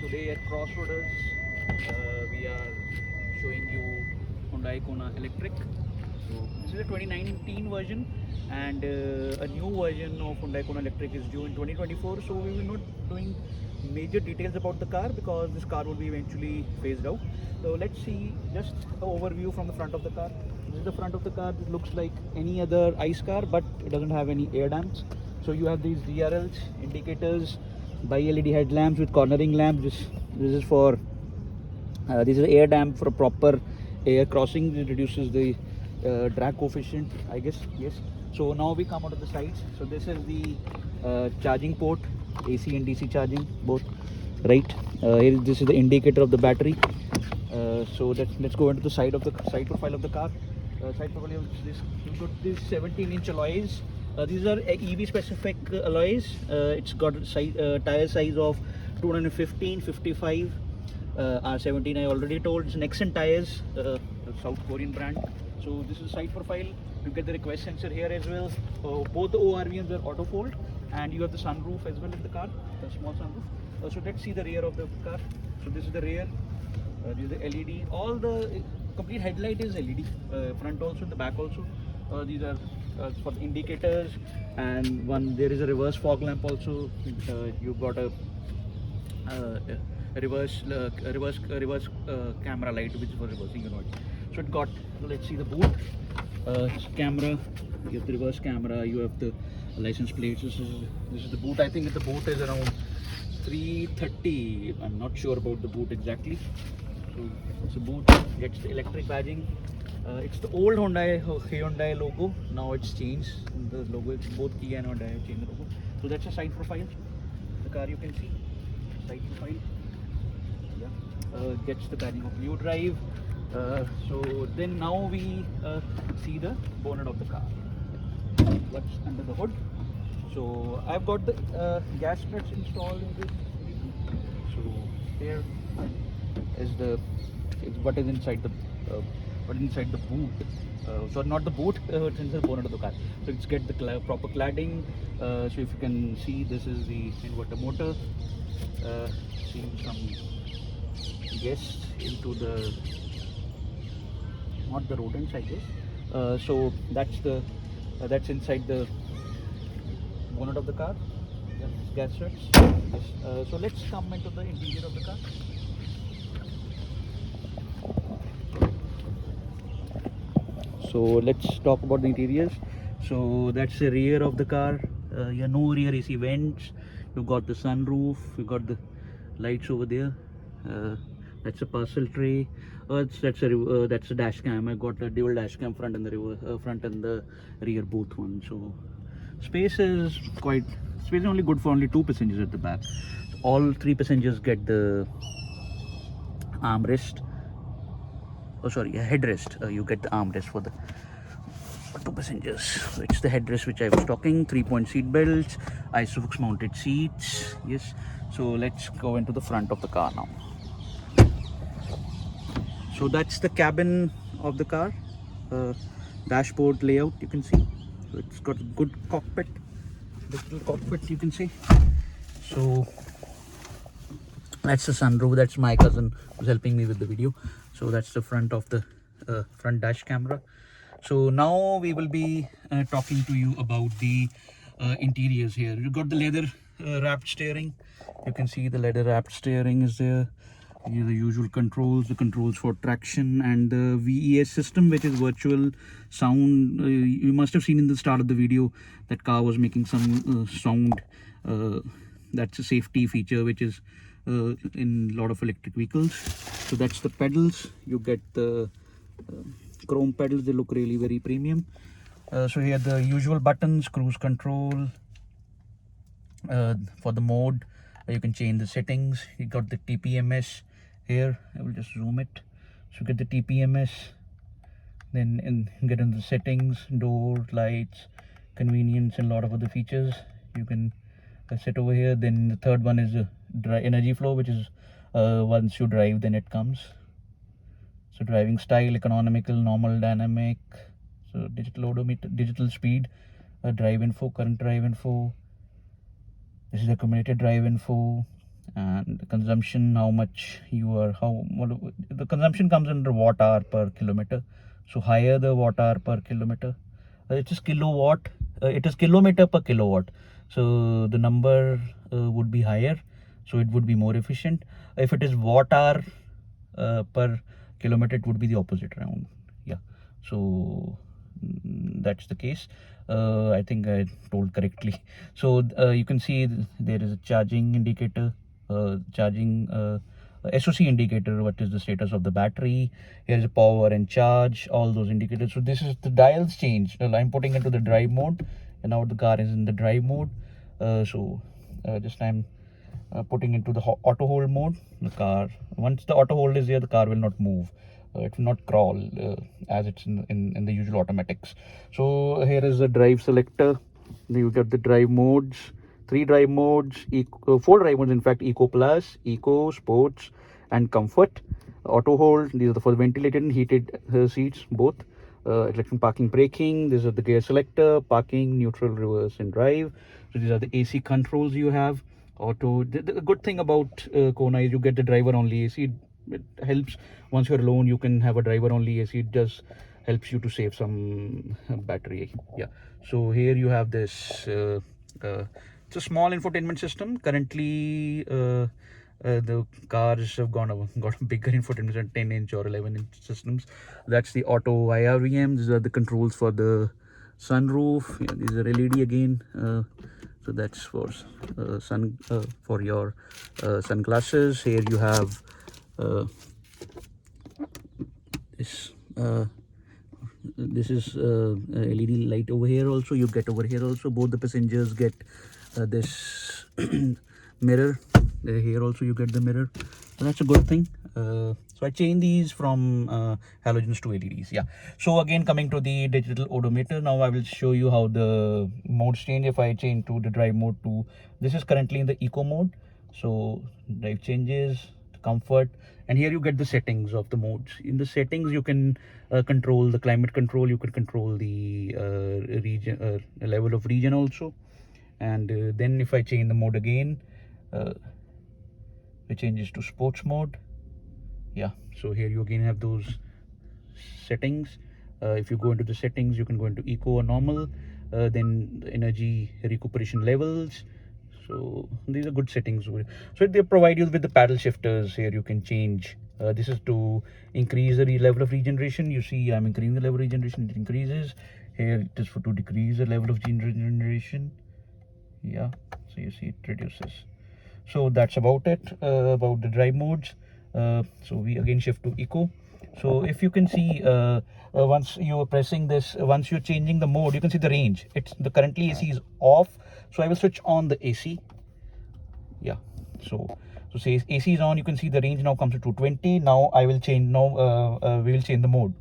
Today at Xroaders, we are showing you Hyundai Kona Electric. So this is a 2019 version, and a new version of Hyundai Kona Electric is due in 2024. So we will not doing major details about the car because this car will be eventually phased out. So let's see just an overview from the front of the car. This is the front of the car. It looks like any other ICE car, but it doesn't have any air damps. So you have these DRLs, indicators, bi-LED headlamps with cornering lamps. This is for this is air damp for proper air crossing. It reduces the drag coefficient, I guess. Yes. So now we come out of the sides. So this is the charging port, AC and DC charging both, right? This is the indicator of the battery. So let's go into the side profile of the car. Side profile of this, you've got these 17-inch alloys. These are EV specific alloys. It's got tire size of 215, 55, R17. I already told. It's Nexon tires, South Korean brand. So this is side profile. You get the request sensor here as well. Both the ORVMs are auto fold, and you have the sunroof as well in the car, the small sunroof. So let's see the rear of the car. So this is the rear. This is the LED. All the complete headlight is LED. Front also, the back also. These are for the indicators, and there is a reverse fog lamp also. You've got a reverse camera light, which is for reversing your noise. So it got, let's see the boot. Camera, you have the reverse camera, you have the license plates. This is the boot. I think the boot is around 330. I'm not sure about the boot exactly. So it's a boot, gets the electric badging. It's the old Hyundai logo. Now it's changed. The logo, it's both Kia and Hyundai have changed the logo. So that's a side profile. The car you can see. Side profile. Yeah. Gets the badging of new drive. So then now we see the bonnet of the car. What's under the hood? So I've got the gas struts installed in this. So here is what is inside the boot. So not the boot, it's inside the bonnet of the car. So it's get the proper cladding. So if you can see, this is the inverter motor. Seeing some guests into the, not the rodents, I guess. So that's inside the bonnet of the car. Yeah, gas struts. Yes. So let's come into the interior of the car. So let's talk about the interiors. So that's the rear of the car. Yeah, no rear AC vents. You've got the sunroof. You've got the lights over there. That's a parcel tray. That's a dash cam. I got a dual dash cam, front and the rear both one. So space is only good for only 2 passengers at the back. All 3 passengers get the armrest. Oh sorry, headrest. You get the armrest for 2 passengers. So it's the headrest which I was talking. 3-point seat belts, ISOFIX mounted seats. Yes. So let's go into the front of the car now. So that's the cabin of the car. Dashboard layout you can see. So it's got a good cockpit. Digital cockpit you can see. So that's the sunroof. That's my cousin who's helping me with the video. So that's the front of the front dash camera. So now we will be talking to you about the interiors here. You've got the leather wrapped steering. You can see the leather wrapped steering is there. Here are the usual controls, the controls for traction, and the VESS system, which is virtual sound. You must have seen in the start of the video that car was making some sound. That's a safety feature which is in a lot of electric vehicles. So that's the pedals. You get the chrome pedals. They look really very premium. So here the usual buttons, cruise control. For the mode, you can change the settings. You got the TPMS here. I will just zoom it. So get the TPMS, then get into the settings, door, lights, convenience, and a lot of other features. You can set over here. Then the third one is energy flow, which is once you drive, then it comes. So driving style, economical, normal, dynamic. So digital odometer, digital speed, drive info, current drive info. This is accumulated drive info. and the consumption, how much you are, the consumption comes under watt hour per kilometer. So higher the watt hour per kilometer, it is kilowatt, it is kilometer per kilowatt. So the number would be higher, so it would be more efficient. If it is watt hour per kilometer, it would be the opposite round. Yeah, so that's the case. I think I told correctly. So you can see there is a charging indicator, charging SOC indicator, what is the status of the battery. Here is power and charge, all those indicators. So this is the dials change. I'm putting into the drive mode, and now the car is in the drive mode. Just I'm putting into the auto hold mode. The car, once the auto hold is here, the car will not move. It will not crawl as it's in the usual automatics. So here is the drive selector. You get the drive modes, 3 drive modes, 4 drive modes in fact: Eco Plus, Eco, Sports and Comfort. Auto hold, these are the for ventilated and heated seats both. Electric parking, braking, these are the gear selector, parking, neutral, reverse and drive. So these are the AC controls you have. Auto, the good thing about Kona is you get the driver only AC. It helps once you're alone, you can have a driver only AC. It just helps you to save some battery. Yeah, so here you have this it's a small infotainment system. Currently the cars have got a bigger infotainment, 10-inch or 11-inch systems. That's the auto IRVM. These are the controls for the sunroof. Yeah, these are LED again. So that's for for your sunglasses. Here you have this is LED light over here also. You get over here also. Both the passengers get this mirror. Here also you get the mirror. So that's a good thing. So I changed these from halogens to LEDs. Yeah. So again, coming to the digital odometer, now I will show you how the modes change. If I change to the drive mode to, this is currently in the eco mode. So drive changes, comfort, and here you get the settings of the modes. In the settings you can control the climate control, you can control the region, level of region also. And then if I change the mode again, it changes to sports mode. Yeah, so here you again have those settings. If you go into the settings, you can go into eco or normal, then the energy recuperation levels. So these are good settings. So they provide you with the paddle shifters. Here you can change. This is to increase the level of regeneration. You see I'm increasing the level of regeneration, it increases. Here it is for to decrease the level of regeneration. Yeah, so you see it reduces. So that's about it about the drive modes. So we again shift to eco. So if you can see, once you are pressing this, once you're changing the mode, you can see the range. It's the currently AC is off, so I will switch on the AC. Yeah, so say AC is on, you can see the range now comes to 220. Now I will change. Now we will change the mode.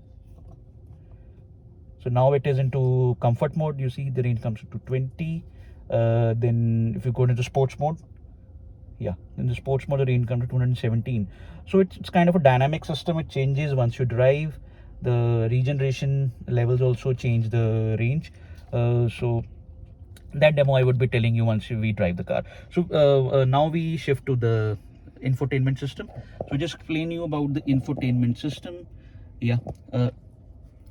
So now it is into comfort mode. You see the range comes to 220. Then if you go into sports mode, yeah, in the sports mode the range comes to 217. So it's kind of a dynamic system. It changes once you drive. The regeneration levels also change the range. So that demo I would be telling you once we drive the car. So now we shift to the infotainment system. So just explain you about the infotainment system. Yeah,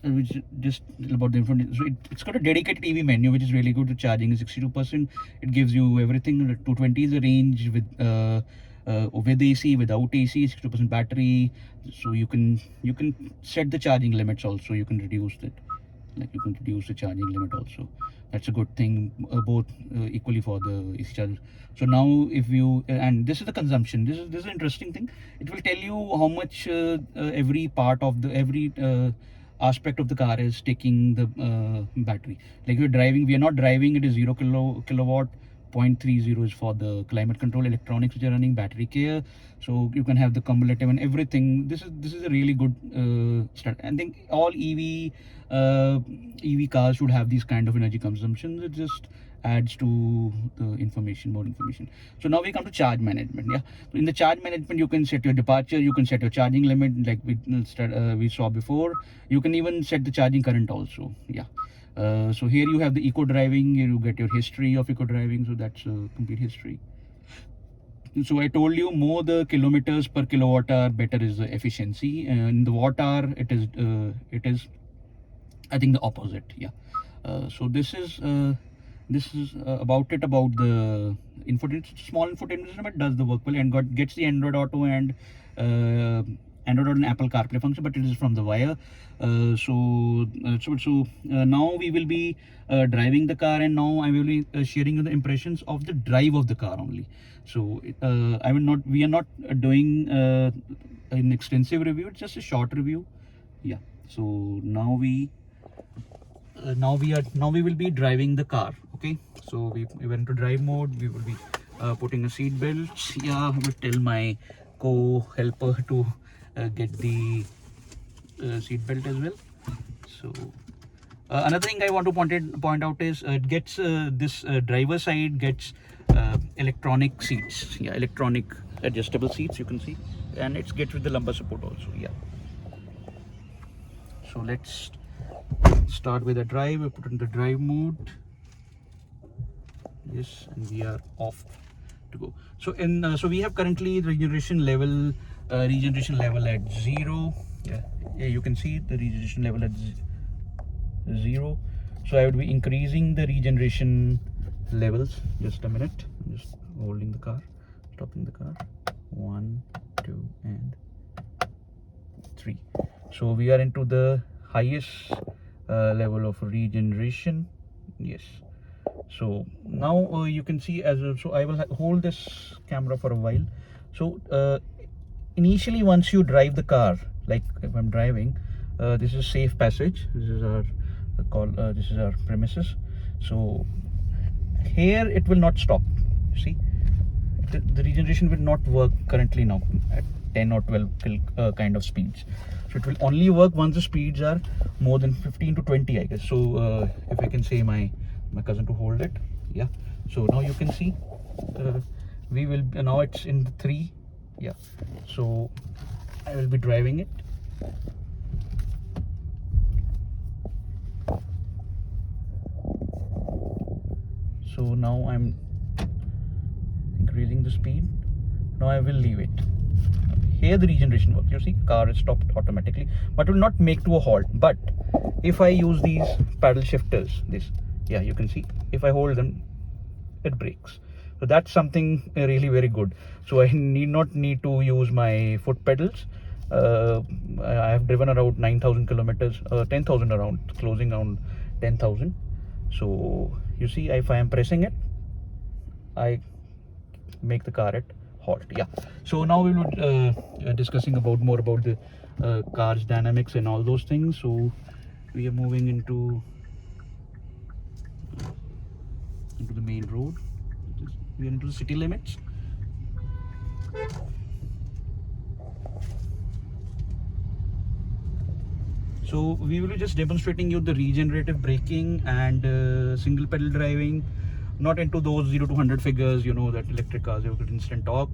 which just about the infotainment. So it's got a dedicated EV menu, which is really good. The charging is 62%. It gives you everything. 220 is the range with AC, without AC, 62% battery. So you can set the charging limits also. You can reduce it. Like you can reduce the charging limit also. That's a good thing, both equally for the AC charger. So now if you and this is the consumption. This is an interesting thing. It will tell you how much every part of the aspect of the car is taking the battery. Like you're driving, we are not driving. It is 0 kilowatt. 0.30 is for the climate control electronics which are running, battery care. So you can have the cumulative and everything. This is a really good start. I think all EV cars should have these kind of energy consumptions. It just adds to the more information. So now we come to charge management. Yeah, so in the charge management you can set your departure, you can set your charging limit like we saw before. You can even set the charging current also. Yeah. So here you have the eco driving. Here you get your history of eco driving. So that's a complete history. So I told you more the kilometers per kilowatt hour, better is the efficiency. In the watt hour, it is I think the opposite. Yeah. So this is about the small infotainment system. It does the work well and gets the Android Auto and Android Auto and Apple CarPlay function, but it is from the wire. Now we will be driving the car, and now I will be sharing you the impressions of the drive of the car only. So we are not doing an extensive review. It's just a short review. Yeah. So now we will be driving the car. Okay, so we went to drive mode. We will be putting a seat belt. Yeah, I will tell my co-helper to get the seat belt as well. So another thing I want to point out is it gets this driver side gets electronic seats. Yeah, electronic adjustable seats, you can see, and it gets with the lumbar support also. Yeah. So let's start with a drive. We put in the drive mode. Yes, and we are off to go. So we have currently the regeneration level at 0. Yeah, you can see the regeneration level at 0. So I would be increasing the regeneration levels. Just a minute. I'm just holding the car, stopping the car. 1, 2, and 3. So we are into the highest level of regeneration. Yes. So now you can see so I will hold this camera for a while. So initially, once you drive the car, like if I'm driving, this is safe passage. This is our premises. So here it will not stop. You see, the regeneration will not work currently now at 10 or 12 kind of speeds. So it will only work once the speeds are more than 15 to 20, I guess. So if I can say my cousin to hold it. Yeah. So now you can see we will now it's in the 3. Yeah. So I will be driving it. So now I'm increasing the speed. Now I will leave it. Here the regeneration works. You see, car is stopped automatically, but will not make to a halt. But if I use these paddle shifters, yeah, you can see if I hold them, it brakes. So that's something really very good. So I not need to use my foot pedals. I have driven around 9,000 kilometers, 10,000 around, closing around 10,000. So you see, if I am pressing it, I make the car at halt. Yeah. So now we will discussing more about the car's dynamics and all those things. So we are moving into the main road. We are into the city limits. So we will be just demonstrating you the regenerative braking and single pedal driving, not into those 0 to 100 figures, you know, that electric cars have instant torque.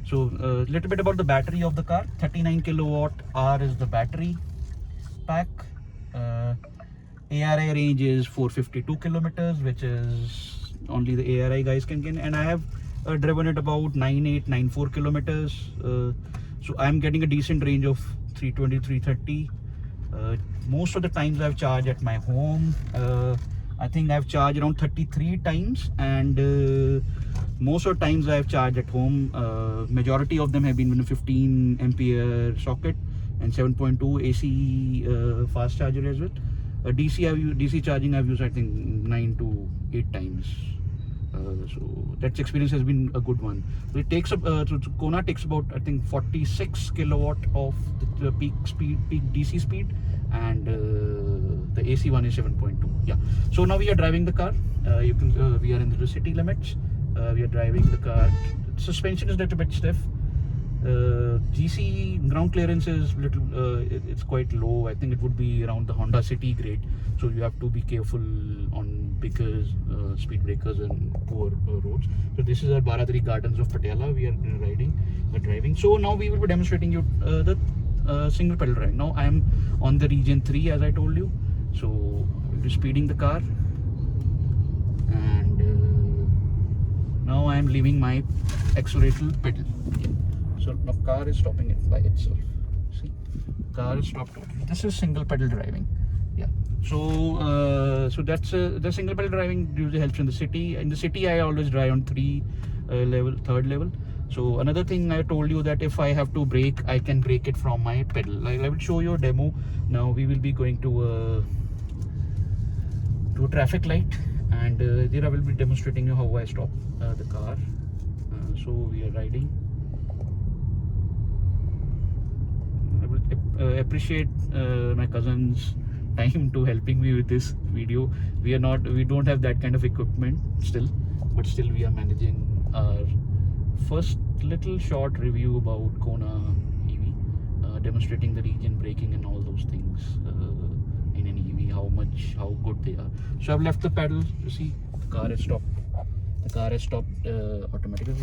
So a little bit about the battery of the car. 39 kilowatt hour is the battery pack. ARI range is 452 kilometers, which is only the ARI guys can get, and I have driven it about 9894 kilometers. So I'm getting a decent range of 320 330. Most of the times I've charged at my home. I think I've charged around 33 times, and most of the times I've charged at home. Majority of them have been with a 15 ampere socket and 7.2 AC fast charger as well. DC charging I've used I think 9 to 8 times. So that experience has been a good one. So it takes Kona takes about I think 46 kilowatt of the peak DC speed, and the AC one is 7.2. Yeah. So now we are driving the car. We are in the city limits. We are driving the car. Suspension is a little bit stiff. GC ground clearance is little. It's quite low. I think it would be around the Honda City grade. So you have to be careful on bigger speed breakers and poor roads. So this is our Baradari Gardens of Patiala. We are driving. So now we will be demonstrating you the single pedal driving. Now I am on the region 3 as I told you. So we'll be speeding the car, and now I I am leaving my accelerator pedal. Yeah. So now car is stopping it by itself. See, car is stopped. This is single pedal driving. Yeah. So that's the single pedal driving usually helps in the city. In the city, I always drive on third level. So another thing I told you that if I have to brake, I can brake it from my pedal. I will show you a demo. Now we will be going to a traffic light, and there I will be demonstrating you how I stop the car. So we are riding. I will appreciate my cousin's time to helping me with this video. We don't have that kind of equipment still, but still we are managing our first little short review about Kona EV, demonstrating the region braking and all those things in an EV, how good they are. So I've left the pedal. You see, the car is stopped. The car has stopped automatically.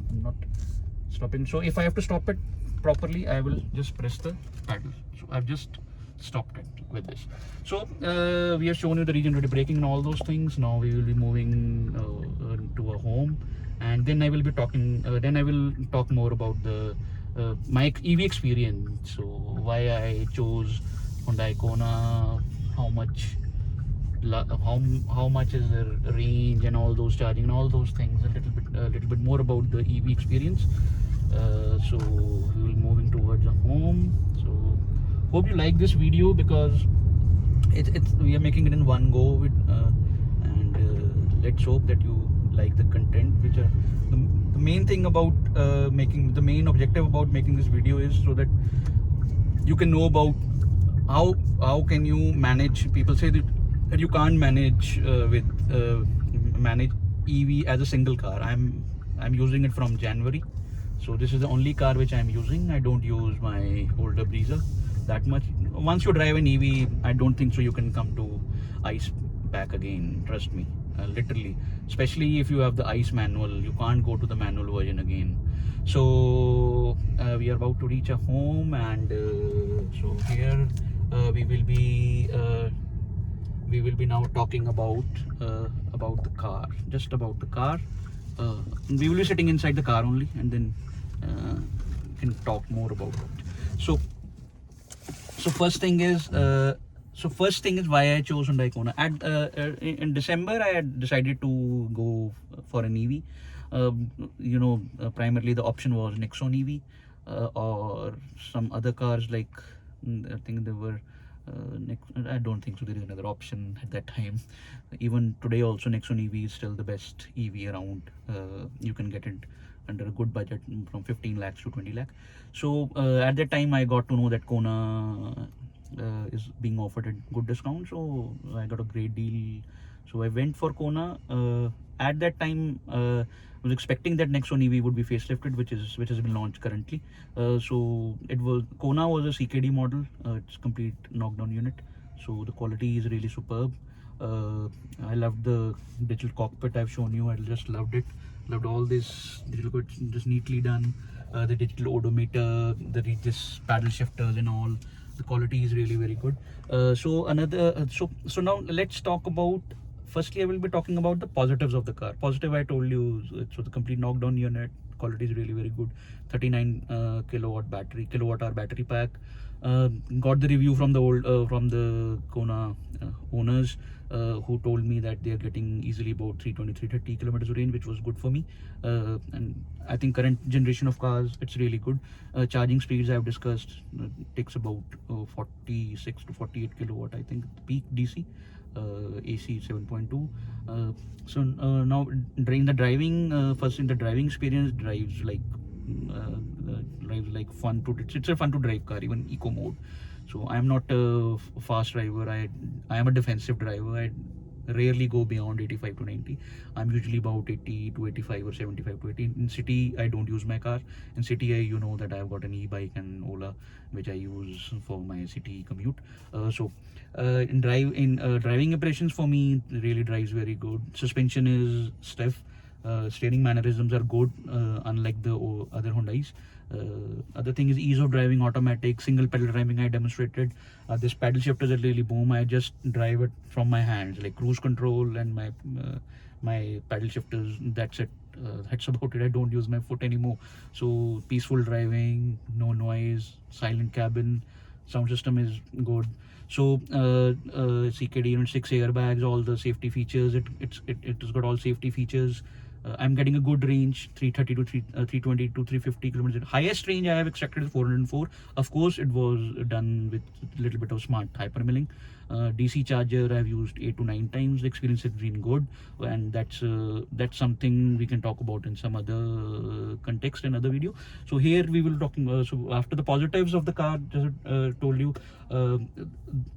I'm not stopping. So if I have to stop it properly, I will just press the pedal. So I've just stopped it with this. So we have shown you the regenerative braking and all those things. Now we will be moving to a home, and then I will be talking. Then I will talk more about the my EV experience. So why I chose Hyundai Kona, how much is the range and all those charging and all those things. A little bit more about the EV experience. So we will moving towards a home. So hope you like this video, because we are making it in one go, and let's hope that you like the content. Which are the main thing about the main objective about making this video is so that you can know about how can you manage. People say that you can't manage manage EV as a single car. I'm using it from January, so this is the only car which I'm using. I don't use my older Breezer that much. Once you drive an EV, I don't think so you can come to ICE back again. Trust me, literally. Especially if you have the ICE manual, you can't go to the manual version again. So we are about to reach a home, and so here we will be now talking about the car, just about the car. We will be sitting inside the car only, and then can talk more about it. So first thing is why I chose Hyundai Kona. In December, I had decided to go for an EV. Primarily the option was Nexon EV or some other cars like, I think there were I don't think so there is another option at that time. Even today also, Nexon EV is still the best EV around. You can get it under a good budget from 15 lakhs to 20 lakh. So at that time I got to know that Kona is being offered at good discount, so I got a great deal. So I went for Kona. At that time I was expecting that Nexon EV would be facelifted, which has been launched currently. So Kona was a CKD model. It's complete knockdown unit, so the quality is really superb. I loved the digital cockpit I've shown you. I just loved it. Loved all this digital cockpit, just neatly done. The digital odometer, this paddle shifters and all. The quality is really very good. So now let's talk about. Firstly, I will be talking about the positives of the car. Positive, I told you, so the complete knockdown unit, quality is really very good. 39 kilowatt hour battery pack. Got the review from the Kona owners, who told me that they are getting easily about 320-330 kilometers range, which was good for me. And I think current generation of cars, it's really good. Charging speeds I have discussed, takes about 46 to 48 kilowatt, I think, peak DC. AC 7.2. Now during the driving, first in the driving experience, drives like fun to. It's a fun to drive car, even eco mode. So I am not a fast driver. I am a defensive driver. I rarely go beyond 85 to 90. I'm usually about 80 to 85 or 75 to 80. In city, I don't use my car. In city, you know that I've got an e-bike and Ola, which I use for my city commute. Driving operations for me, really drives very good. Suspension is stiff. Steering mannerisms are good, unlike the other Hyundais. Other thing is ease of driving, automatic, single pedal driving I demonstrated. This paddle shifters are really boom. I just drive it from my hands, like cruise control and my paddle shifters. That's it. That's about it. I don't use my foot anymore. So peaceful driving, no noise, silent cabin, sound system is good. So CKD unit, 6 airbags, all the safety features. It has got all safety features. I'm getting a good range, 330 to 320 to 350 kilometers. Highest range I have extracted is 404. Of course, it was done with a little bit of smart hyper milling. DC charger I've used 8 to 9 times. The experience has been good, and that's something we can talk about in some other context, another video. So here we will talking. So after the positives of the car, just told you,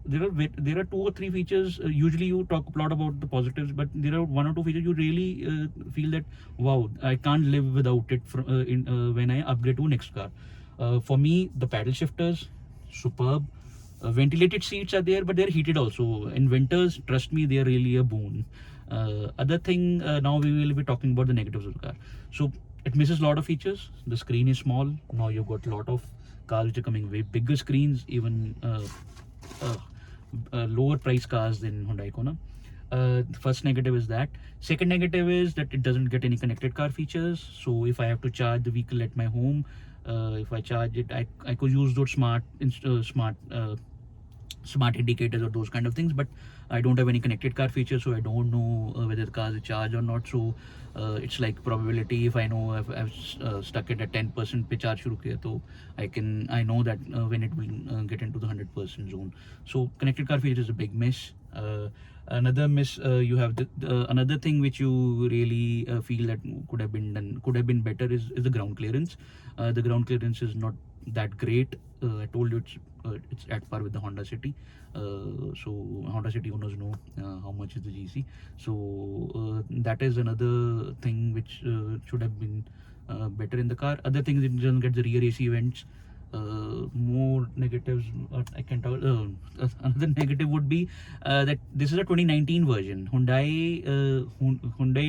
there are 2 or 3 features. Usually you talk a lot about the positives, but there are 1 or 2 features you really feel that wow, I can't live without it when I upgrade to next car. For me, the paddle shifters, superb. Ventilated seats are there, but they're heated also. In winters, trust me, they are really a boon. Other thing, now we will be talking about the negatives of the car. So it misses a lot of features. The screen is small. Now you've got a lot of cars which are coming way bigger screens, even lower price cars than Hyundai Kona. First negative is that. Second negative is that it doesn't get any connected car features. So if I have to charge the vehicle at my home, if I charge it, I could use those smart indicators or those kind of things, but I don't have any connected car features, so I don't know whether the car is charged or not. So it's like probability. If I know if I've stuck it at 10% पे charge शुरू किया, तो I know that when it will get into the 100% zone. So connected car feature is a big miss. Another miss, you have another thing which you really feel that could have been better is the ground clearance. The ground clearance is not that great. I told you it's at par with the Honda City. So Honda City owners know how much is the GC. So that is another thing which should have been better in the car. Other things, it doesn't get the rear AC vents. More negatives I can tell. Another negative would be that this is a 2019 version. Hyundai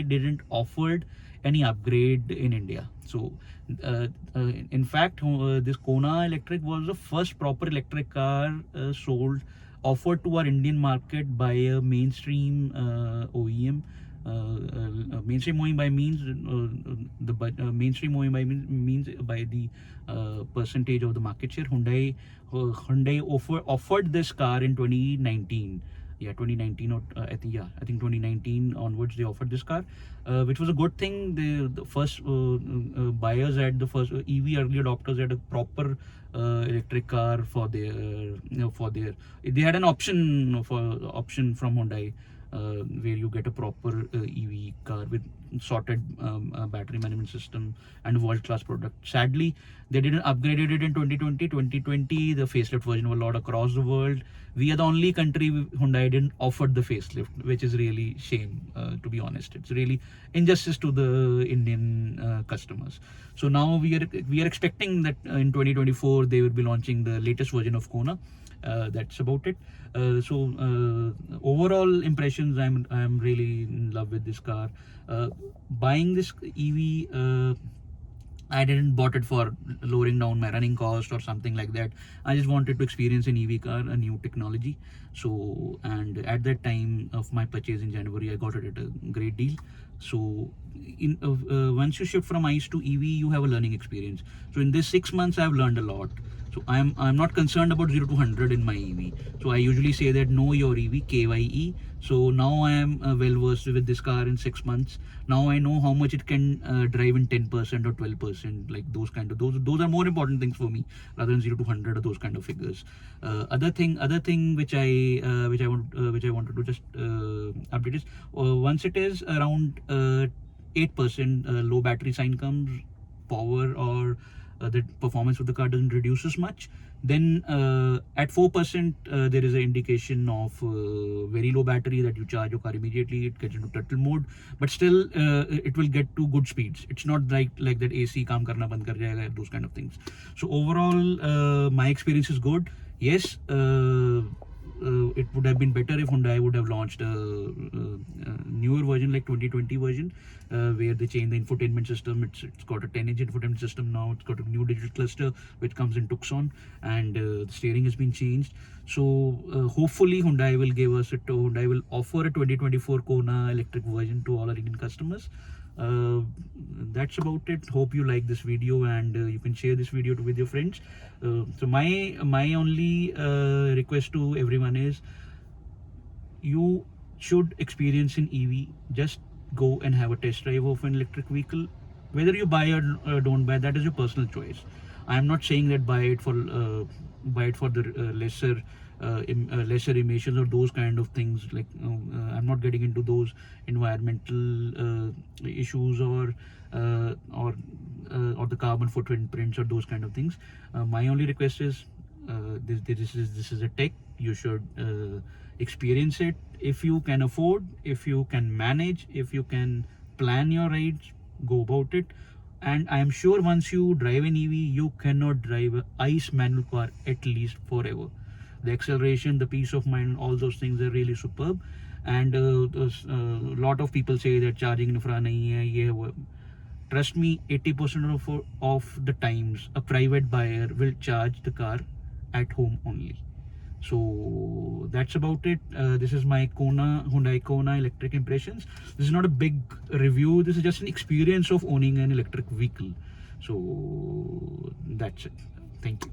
didn't offered any upgrade in India. So in fact, this Kona Electric was the first proper electric car offered to our Indian market by a mainstream OEM. Mainstream OEM by means mainstream OEM by means by the percentage of the market share. Hyundai offered this car in 2019. Yeah, 2019 or I think 2019 onwards they offered this car, which was a good thing. The first buyers had the first EV early adopters had a proper electric car for their they had an option from Hyundai. Where you get a proper EV car with sorted battery management system and world-class product. Sadly, they didn't upgrade it in 2020. 2020, the facelift version was allowed across the world. We are the only country Hyundai didn't offer the facelift, which is really shame, to be honest. It's really injustice to the Indian customers. So now we are expecting that in 2024 they will be launching the latest version of Kona. That's about it. So overall impressions, I'm really in love with this car. Buying this EV, I didn't bought it for lowering down my running cost or something like that. I just wanted to experience an EV car, a new technology. So, and at that time of my purchase in January, I got it at a great deal. So once you shift from ICE to EV, you have a learning experience. So in this 6 months, I've learned a lot. So I'm not concerned about 0 to 100 in my EV. So I usually say that know your EV, KYE. So now I am well versed with this car in 6 months. Now I know how much it can drive in 10% or 12%, like those are more important things for me rather than 0 to 100 or those kind of figures. Other thing which I wanted to just update is once it is around 8% low battery sign comes, power or the performance of the car doesn't reduce as much, then at 4% there is an indication of very low battery that you charge your car immediately, it gets into throttle mode, but still it will get to good speeds. It's not like that AC काम करना बंद कर जाएगा, those kind of things. So overall my experience is good. Yes, it would have been better if Hyundai would have launched a newer version like 2020 version, where they changed the infotainment system. It's got a 10-inch infotainment system now. It's got a new digital cluster which comes in Tucson, and the steering has been changed. So hopefully Hyundai will give us it. Hyundai will offer a 2024 Kona electric version to all our Indian customers. That's about it. Hope you like this video, and you can share this video with your friends. So my only request to everyone is, you should experience an EV. Just go and have a test drive of an electric vehicle. Whether you buy or don't buy, that is your personal choice. I am not saying that buy it for the lesser emissions or those kind of things. Like I'm not getting into those environmental issues or the carbon footprints or those kind of things. My only request is, this is a tech. You should experience it. If you can afford, if you can manage, if you can plan your rides, go about it. And I am sure once you drive an EV, you cannot drive a ICE manual car at least forever. The acceleration, the peace of mind, all those things are really superb. And a lot of people say that charging infra nahi hai, ye wo. Trust me, 80% of the times a private buyer will charge the car at home only. So that's about it. This is my Hyundai Kona electric impressions. This is not a big review. This is just an experience of owning an electric vehicle. So that's it. Thank you.